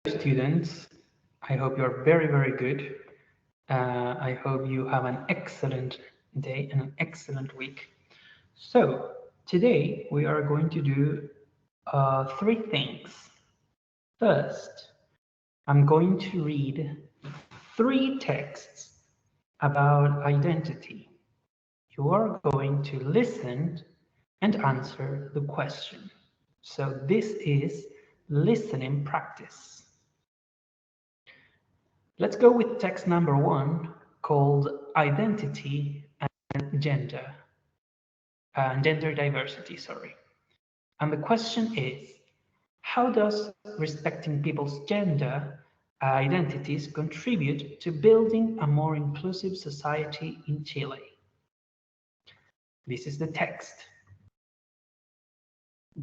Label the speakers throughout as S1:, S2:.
S1: Students. I hope you're very, very good. I hope you have an excellent day and an excellent week. So, today we are going to do three things. First, I'm going to read three texts about identity. You are going to listen and answer the question. So, this is listening practice. Let's go with text number one called Identity and Gender Diversity, sorry. And the question is, how does respecting people's gender identities contribute to building a more inclusive society in Chile? This is the text.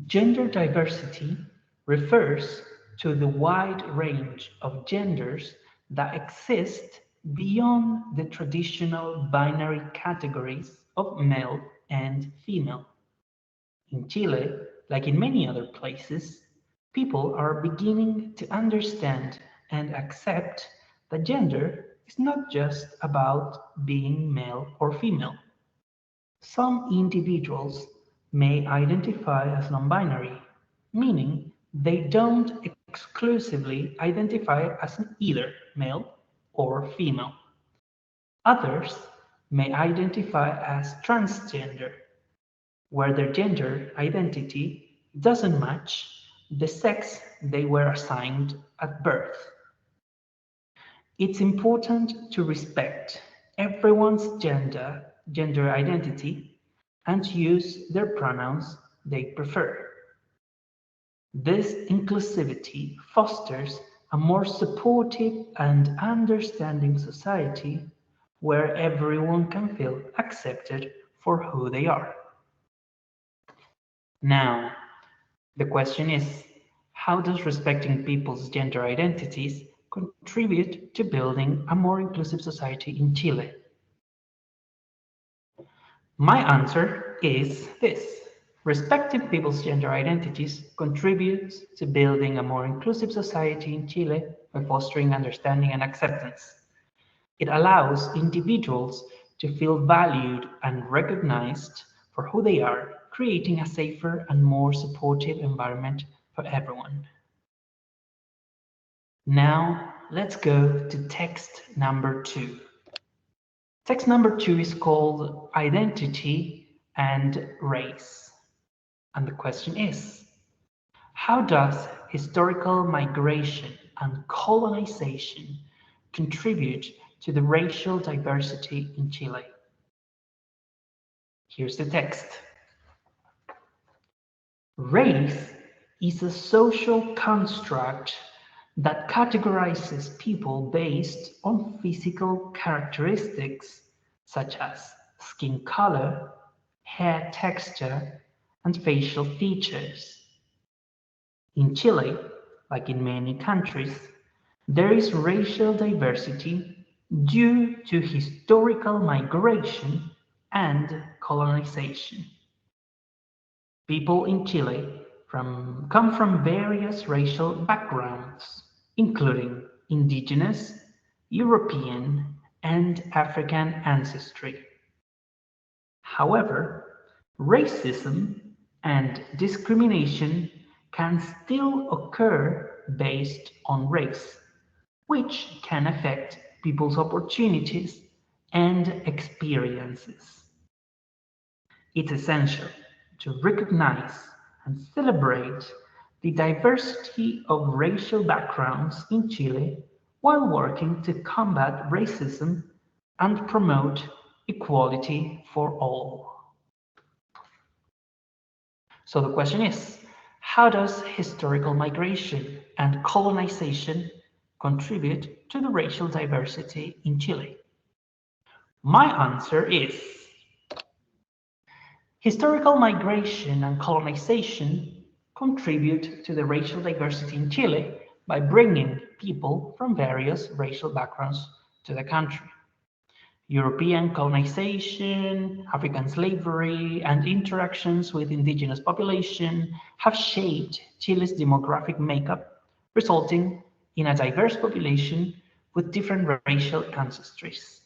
S1: Gender diversity refers to the wide range of genders that exist beyond the traditional binary categories of male and female. In Chile, like in many other places, people are beginning to understand and accept that gender is not just about being male or female. Some individuals may identify as non-binary, meaning they don't exclusively identify as either male or female. Others may identify as transgender, where their gender identity doesn't match the sex they were assigned at birth. It's important to respect everyone's gender identity and use their pronouns they prefer. This inclusivity fosters a more supportive and understanding society where everyone can feel accepted for who they are. Now, the question is, how does respecting people's gender identities contribute to building a more inclusive society in Chile? My answer is this. Respecting people's gender identities contributes to building a more inclusive society in Chile by fostering understanding and acceptance. It allows individuals to feel valued and recognized for who they are, creating a safer and more supportive environment for everyone. Now, let's go to text number two. Text number two is called Identity and Race. And the question is, how does historical migration and colonization contribute to the racial diversity in Chile? Here's the text. Race is a social construct that categorizes people based on physical characteristics such as skin color, hair texture, and facial features. In Chile, like in many countries, there is racial diversity due to historical migration and colonization. People in Chile come from various racial backgrounds, including indigenous, European, and African ancestry. However, racism and discrimination can still occur based on race, which can affect people's opportunities and experiences. It's essential to recognize and celebrate the diversity of racial backgrounds in Chile while working to combat racism and promote equality for all. So the question is, how does historical migration and colonization contribute to the racial diversity in Chile? My answer is historical migration and colonization contribute to the racial diversity in Chile by bringing people from various racial backgrounds to the country. European colonization, African slavery, and interactions with indigenous population have shaped Chile's demographic makeup, resulting in a diverse population with different racial ancestries.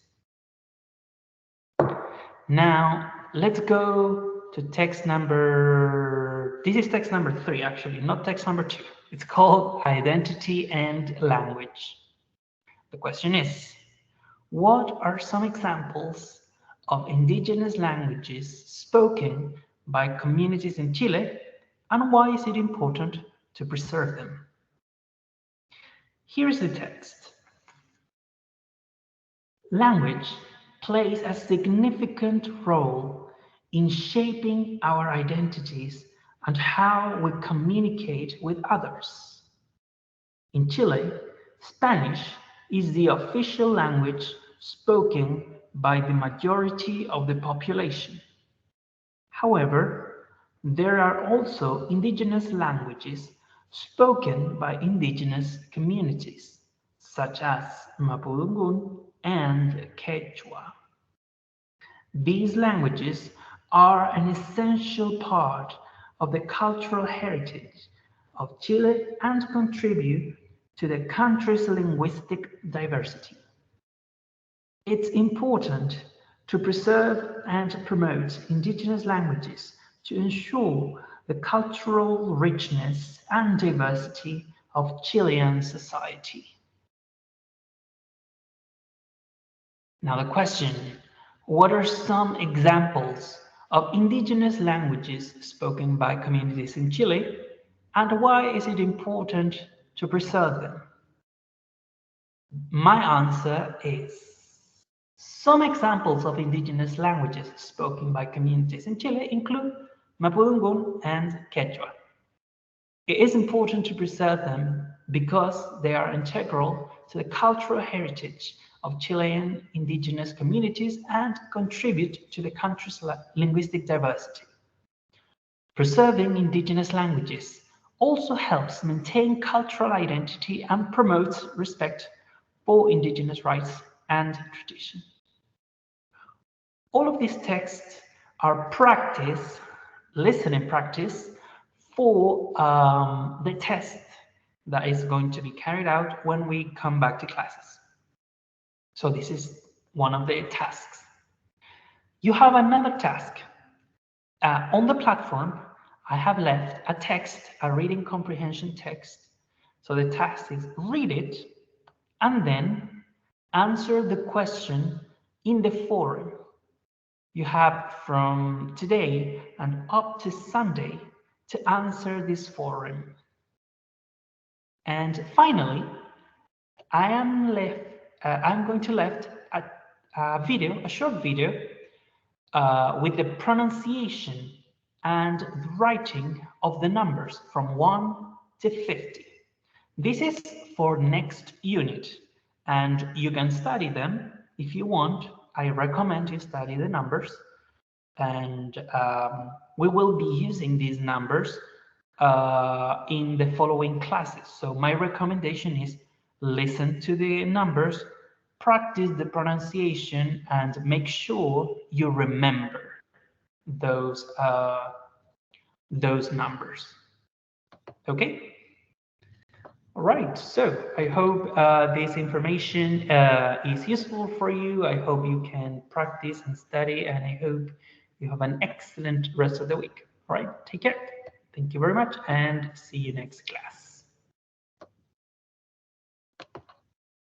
S1: Now, let's go to text number, this is text number 3 actually, not text number 2. It's called Identity and Language. The question is, what are some examples of indigenous languages spoken by communities in Chile, and why is it important to preserve them? Here's the text. Language plays a significant role in shaping our identities and how we communicate with others. In Chile, Spanish is the official language spoken by the majority of the population. However, there are also indigenous languages spoken by indigenous communities, such as Mapudungun and Quechua. These languages are an essential part of the cultural heritage of Chile and contribute to the country's linguistic diversity. It's important to preserve and promote indigenous languages to ensure the cultural richness and diversity of Chilean society. Now the question, what are some examples of indigenous languages spoken by communities in Chile, and why is it important to preserve them? My answer is, some examples of indigenous languages spoken by communities in Chile include Mapudungun and Quechua. It is important to preserve them because they are integral to the cultural heritage of Chilean indigenous communities and contribute to the country's linguistic diversity. Preserving indigenous languages also helps maintain cultural identity and promotes respect for indigenous rights and tradition. All of these texts are practice, listening practice for the test that is going to be carried out when we come back to classes. So this is one of the tasks. You have another task. On the platform, I have left a text, a reading comprehension text. So the task is read it and then answer the question in the forum. You have from today and up to Sunday to answer this forum. And finally, I'm going to left a video, a short video with the pronunciation and writing of the numbers from 1 to 50. This is for next unit, and you can study them if you want. I recommend you study the numbers, and we will be using these numbers in the following classes. So my recommendation is listen to the numbers, practice the pronunciation, and make sure you remember those numbers. Okay? All right, so I hope this information is useful for you. I hope you can practice and study, and I hope you have an excellent rest of the week. All right, take care. Thank you very much, and see you next class.